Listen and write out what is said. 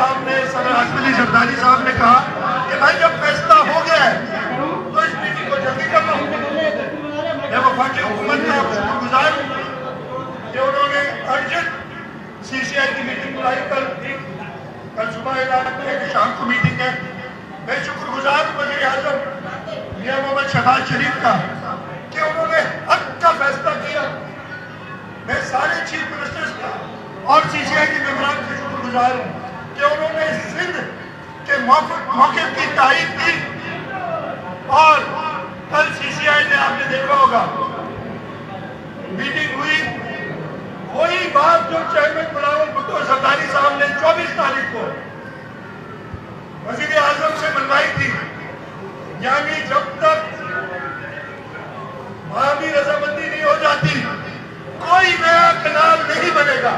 साहब ने, सर अली जरदारी साहब ने कहा कि भाई जब फैसला हो गया है तो इस मीटिंग को जल्दी कर लो। मैं वफाकी हुकूमत का शुक्रगुजार हूँ कि उन्होंने अर्जेंट सीसीआई की मीटिंग बुलाई। कल सुबह ऐलान किया कि शाम को मीटिंग है। मैं शुक्रगुजार हूँ वज़ीर आज़म मियां मोहम्मद शहबाज शरीफ का कि उन्होंने हक का फैसला किया। मैं सारे चीफ मिनिस्टर्स का और सीसीआई के मेंबरान से शुक्रगुजार हूँ कि उन्होंने सिंध के मौके की तारीफ की। और कल सीसीआई ने, आपने देखा होगा, मीटिंग हुई, वही बात जो चेयरमैन बिलावल भुट्टो जरदारी साहब ने 24 तारीख को वज़ीर आज़म से मनवाई थी, यानी जब तक बाहमी रजामंदी नहीं हो जाती कोई नया कनाल नहीं बनेगा।